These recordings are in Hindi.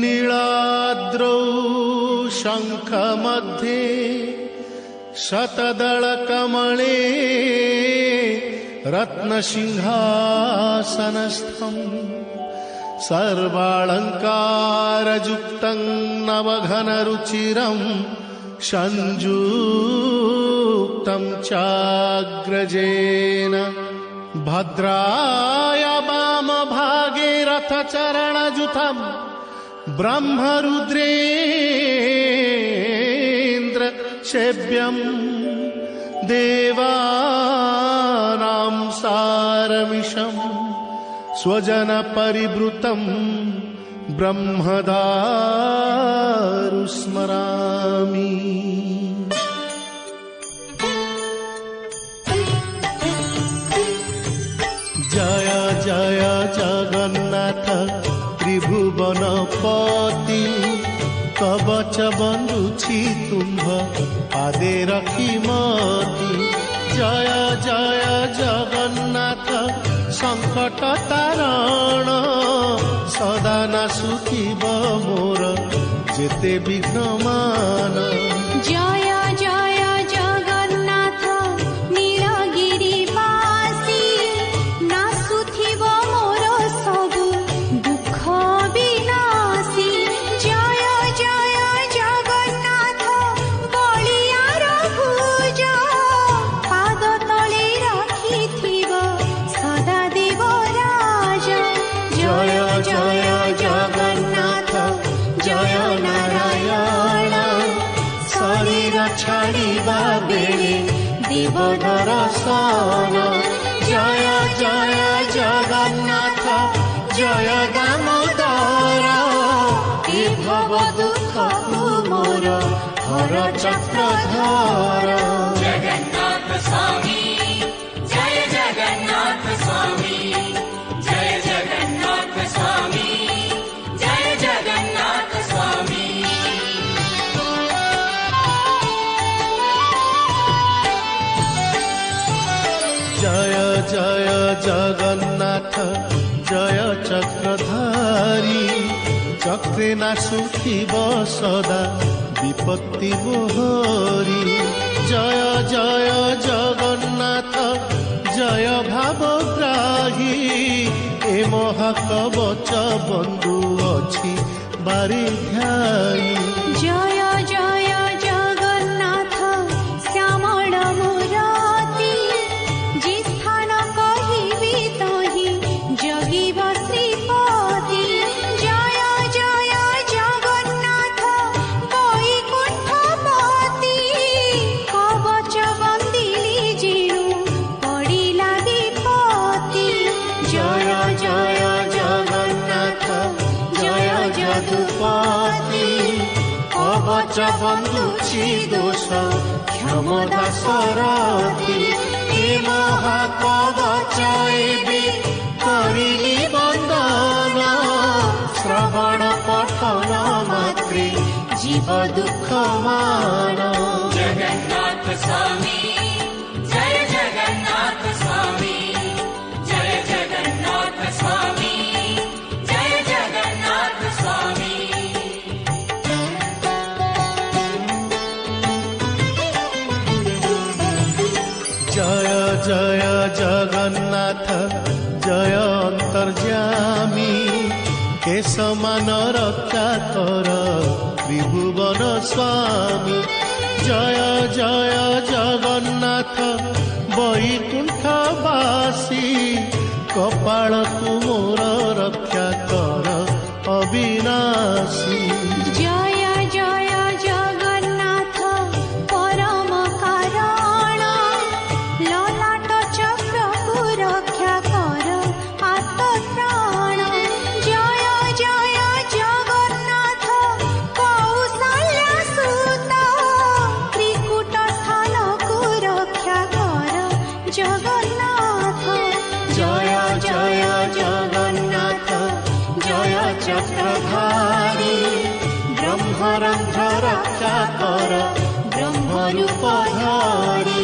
नीलाद्रौ शंख मध्ये शतदलकमले रत्नसिंहासनस्थं सर्वालंकारयुक्तं नवघनरुचिरं संयुक्तं चाग्रजेन भद्राय वामभागे रथचरणयुतं ब्रह्मरुद्रेन्द्र सेव्यं देवानां सारमिषं स्वजनपरिवृतं ब्रह्मदारु स्मरामि। जय जय जगन्नाथ त्रिभुवनपति कवच बंधुछि तुम्भ पादे रखी मति। जय जय जगन्नाथ संकट तारण सदा नासुथिब मोर जेते विघ्नमान। जय जय जगन्नाथ नीलगिरिवासी नासुथिब मोर सबु दुख विनाशी। जय जय जगन्नाथ बलियार भुज पाद तले रखिथिब सदा देवराज। जय जय जगन्नाथ जय नारायण शरीर छाड़िबा बेले देव दर्शन। जय जय जगन्नाथ जय दामोदर ए भव दुख मोर हर चक्रधर। जगन्नाथ स्वामी जय जगन्नाथ स्वामी जय जगन्नाथ स्वामी जय जगन्नाथ स्वामी। जय जय जगन्नाथ जय चक्रधारी चक्रे नासुथिब सदा विपत्ति मोहरी। जय जय जगन्नाथ जय भावग्राही ए महाकवच बंधु अछि बारी ध्यायी। जय जय जगन्नाथ श्यामल मुराती जे स्थान कहिबी तहि जगिब श्रीपति। जय जय जगन्नाथ वैकुंठपति कवच बंदिली जेणु पड़िला विपत्ति। जय जय जगन्नाथ जय जदुपति कवच बंधुछि दोष क्षमता सरति। हे महाकवच एबे करिली बंदन श्रवण पठन मात्रे जीव दुख मान। जगन्नाथ स्वामी जय जगन्नाथ स्वामी जय जगन्नाथ स्वामी जय जगन्नाथ स्वामी। जय जय जगन्नाथ जय अंतर्यामी के समान रक्षा कर त्रिभुवन स्वामी। जय जय जगन्नाथ वैकुंठवासी कपाल मोर रक्षा कर अविनाशी। जय जय जगन्नाथ परम कारण ललाट चक्र रक्षा कर आत्मत्राण। जय जय जगन्नाथ कौशल्य सुत त्रिकूट स्थान को रक्षा कर जगन्नाथ। जय जय जगन्नाथ जय चक्रधारी ब्रह्मरंध्र रक्षा कर ब्रह्मरूप धारी।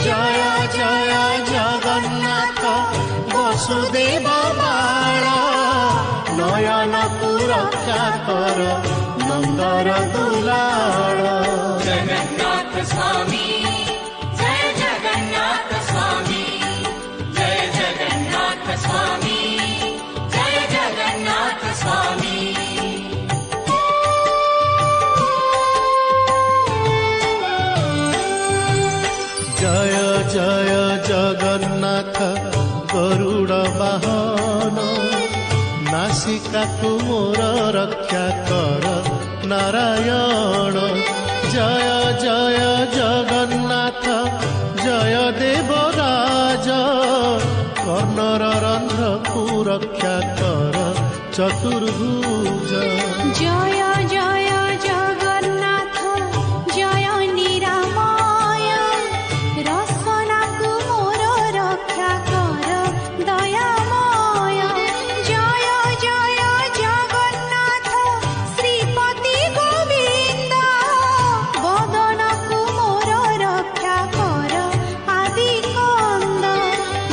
जय जय जगन्नाथ ବାସୁଦେବ ବାଳ ନୟନକୁ ରକ୍ଷା କର ନନ୍ଦର ଦୁଲାଳ। जगन्नाथ स्वामी जय जगन्नाथ स्वामी जय जगन्नाथ स्वामी जय जगन्नाथ स्वामी। जय जय जगन्नाथ गरुड़ वाहन नासिकाकु मोर रक्षा कर नारायण। जय जय जगन्नाथ जय देवराज कर्णर रंध्रकु रक्षा कर चतुर्भुज। जय जय जगन्नाथ जय निरामय रसनाकु मोर रक्षा कर दयामय। जय जय जगन्नाथ श्रीपति गोविंद बदनकु मोर रक्षा कर आदि कंद।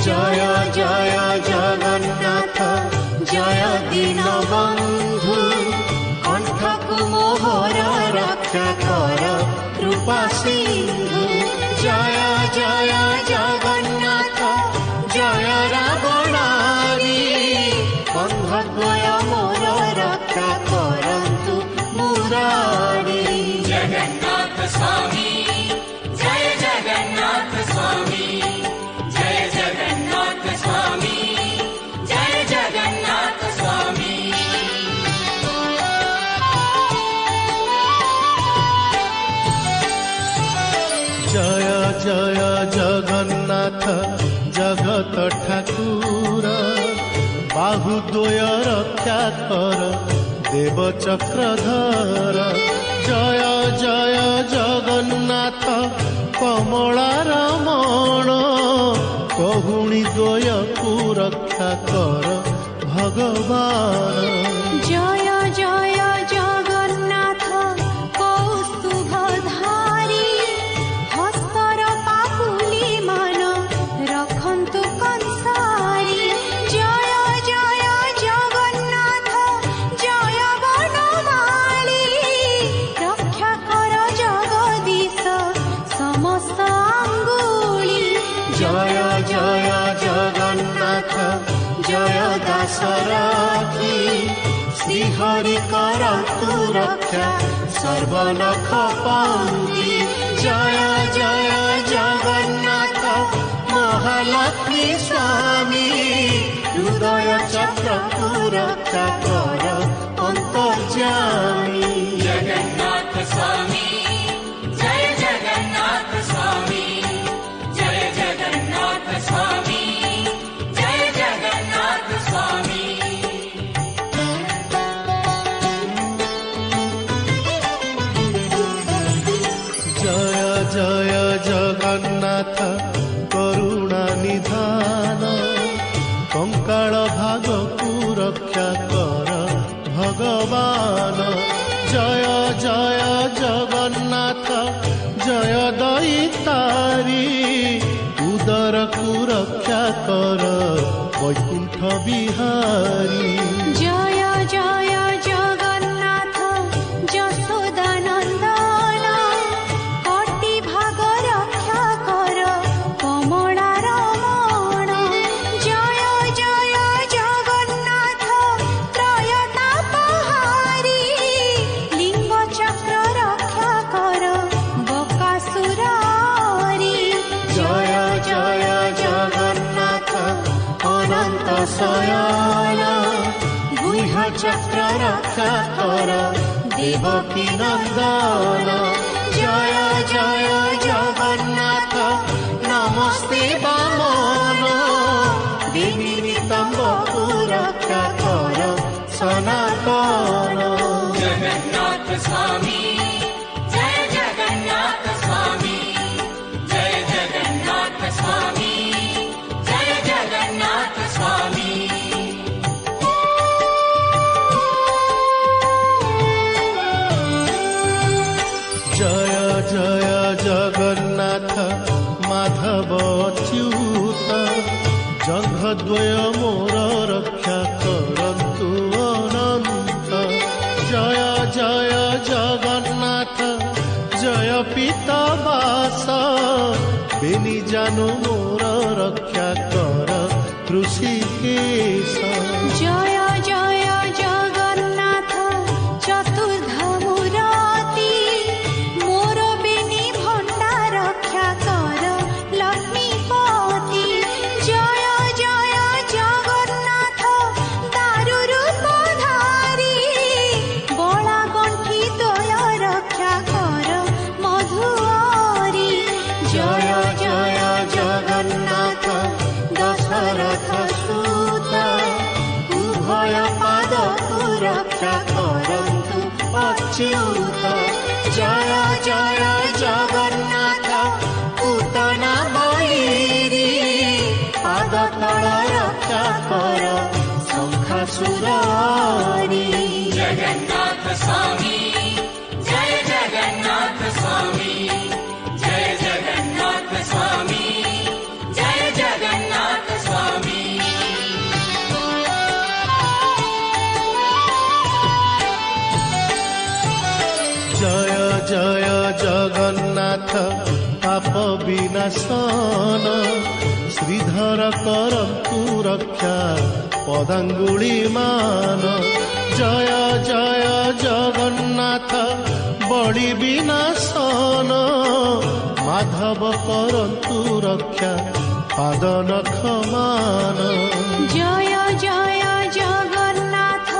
जय जय जगन्नाथ जय दीनबन्धु कण्ठकु मोहर रक्षा कर कृपा सिन्धु। जय जय जगन्नाथ जय रावणारी बन्धद्वय मोर रक्षा करन्तु मुरारी। जगन्नाथ स्वामी जय जगन्नाथ स्वामी जय जगन्नाथ स्वामी जय जगन्नाथ स्वामी। जय जय जगन्नाथ जगत ठाकुर बाहुद्वय रक्षा कर देव चक्रधर। जय जय जगन्नाथ कमला रमण कहुणी द्वय को रक्षा कर भगवान। जय जय जगन्नाथ कौस्तुभधारी हस्तर पापुली मान रखन्तु कंसारी। जय जय जगन्नाथ जय वनमाली रक्षा कर जगदीश समस्त अंगुली। जय जय जगन्नाथ जय दासरथी श्रीहरि करन्तु रक्षा सर्वनख पङ्क्ति। जय जय जगन्नाथ महालक्ष्मी स्वामी हृदय चक्रकु रक्षा कर अन्तर्यामी। जगन्नाथ स्वामी जय जगन्नाथ स्वामी जय जगन्नाथ स्वामी जय जगन्नाथ स्वामी। जय जय जगन्नाथ करुणा निधान कंकाल भागकु रक्षा कर भगवान। जय जय जगन्नाथ जय दैतारी उदरकु रक्षा कर वैकुंठ बिहारी। जय जय जगन्नाथ यशोदानन्दन कटि भाग रक्षा कर कमला रमण। जय जय जगन्नाथ त्रयतापहारी लिंग चक्र रक्षा कर बकासुरारी। जय जय जगन्नाथ अनंत शयन गुह्य चक्र रक्षा कर देवकी नंदन। जय जय जगन्नाथ नमस्ते वामन देवी नितंबकु रक्षा कर सनातन। जगन्नाथ स्वामी जय जगन्नाथ स्वामी जय जगन्नाथ स्वामी जय जगन्नाथ स्वामी। जय जय जगन्नाथ माधव च्युत ଜଙ୍ଘଦ୍ୱୟ ମୋର ରକ୍ଷା କରନ୍ତୁ ଅନନ୍ତ। ଜୟ ଜୟ ଜଗନ୍ନାଥ ଜୟ ପିତାବାସ। ବେନି ଜାନୁ ମୋର ରକ୍ଷା କର ଋଷିକେଶ। ଜୟ ଜୟ ଜଗନ୍ନାଥ ଚତୁର୍ଦ୍ଧ ମୂରତି। ମୋର ବେନି ଭଣ୍ଡା ରକ୍ଷା କର ଲକ୍ଷ୍ମୀପତି। ଜୟ ଜୟ ଜଗନ୍ନାଥ ଦାରୁ ରୂପ ଧାରି। ବଳା ଗଣ୍ଠି ଦୋଳ ରକ୍ଷା କର ମଧୁଆରୀ। ଜୟ ଜୟ ଜଗନ୍ନାଥ ଦଶରଥ ସୁତ। ଉଭୟ ପାଦକୁ ରକ୍ଷା କରନ୍ତୁ ଅଚ୍ୟୁତ। ଜୟ ଜୟ ଜଗନ୍ନାଥ ପୂତନା ବୈରୀ। ପାଦ ତଳ ରକ୍ଷା କର ଶଙ୍ଖାସୁରାରୀ। जगन्नाथ स्वामी जय जगन्नाथ स्वामी जय जगन्नाथ स्वामी जय जगन्नाथ स्वामी। ଜୟ ଜୟ ଜଗନ୍ନାଥ ପାପ ବିନାଶନ। ଶ୍ରୀଧର କରନ୍ତୁ ରକ୍ଷା ପଦାଙ୍ଗୁଳି ମାନ। ଜୟ ଜୟ ଜଗନ୍ନାଥ ବଳି ବିନାଶନ। ମାଧବ କରନ୍ତୁ ରକ୍ଷା ପାଦ ନଖ ମାନ। ଜୟ ଜୟ ଜଗନ୍ନାଥ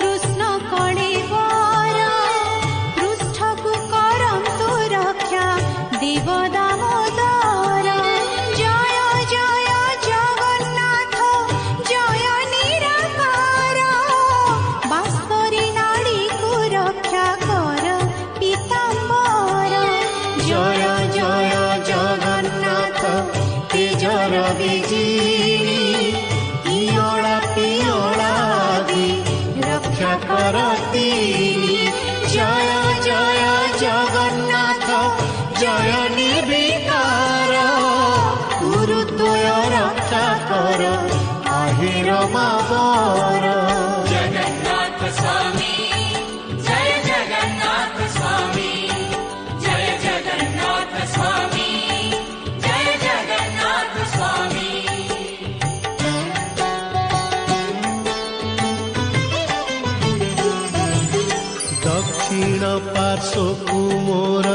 କୃଷ୍ଣ କଳେବର। ପୃଷ୍ଠକୁ କରନ୍ତୁ ରକ୍ଷା ଦେବ ଦାମୋଦର। ଜୟ ଜୟ ଜଗନ୍ନାଥ ଜୟ ନିରାକାର। ବାସ୍ତରୀ ନାଡ଼ୀକୁ ରକ୍ଷା କର ପୀତାମ୍ବର। ଜୟ ଜୟ ଜଗନ୍ନାଥ ତେଜର ବିଜିଣି। ଇଅଳା ପିଅଳା ଆଦି ରକ୍ଷା କରତି। ଜୟ ଜୟ ଜଗନ୍ନାଥ ଜୟ ନିର୍ବିକାର। ଗୁରୁଦ୍ୱୟ ରକ୍ଷା କର আহিର ମାବର। जगन्नाथ स्वामी जय जगन्नाथ स्वामी जय जगन्नाथ स्वामी जय जगन्नाथ स्वामी। ଦକ୍ଷିଣ ପାର୍ଶ୍ୱକୁ ମୋର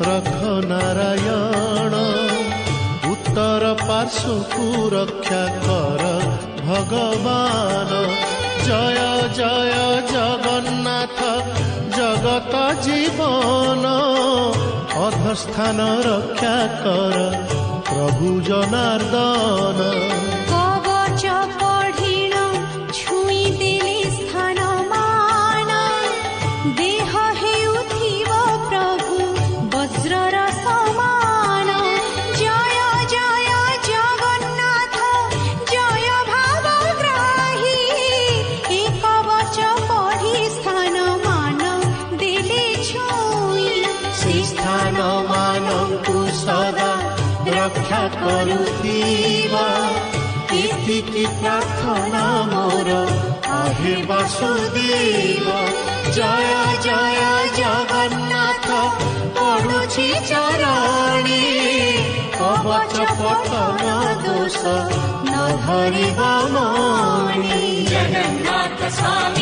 ରଖ ନାରାୟଣ। ଉତ୍ତର ପାର୍ଶ୍ୱକୁ ରକ୍ଷା କର ଭଗବାନ। ଜୟ ଜୟ ଜଗନ୍ନାଥ ଜଗତ ଜୀବନ। ଅଧସ୍ଥାନ ରକ୍ଷା କର ପ୍ରଭୁ ଜନାର୍ଦ୍ଦନ। କବଚ ପଢ଼ିଣ ଛୁଇଁ ଦେଲେ ସ୍ଥାନ ମାନ। ଦେହ ହେଉଥିବ ପ୍ରଭୁ ବଜ୍ରର ସମାନ। ଜୟ ଜୟ ଜଗନ୍ନାଥ ଜୟ ଭାବଗ୍ରାହୀ। ଏ କବଚ ପଢ଼ି ସ୍ଥାନ ମାନ ଦେଲେ ଛୁଇଁ। ସେ ସ୍ଥାନ ମାନଙ୍କୁ ସଦା ରକ୍ଷା କରୁଥିବା। ଏତିକି ପ୍ରାର୍ଥନା ମୋର ଆହେ ବାସୁଦେବ। ଜୟ ଜୟ ଜଗନ୍ନାଥ ପଡ଼ୁଛି ଚରଣୀ। କବଚ ପତନ ଦୋଷ ନ ଧରିବ ମଣି। जगन्नाथ स्वामी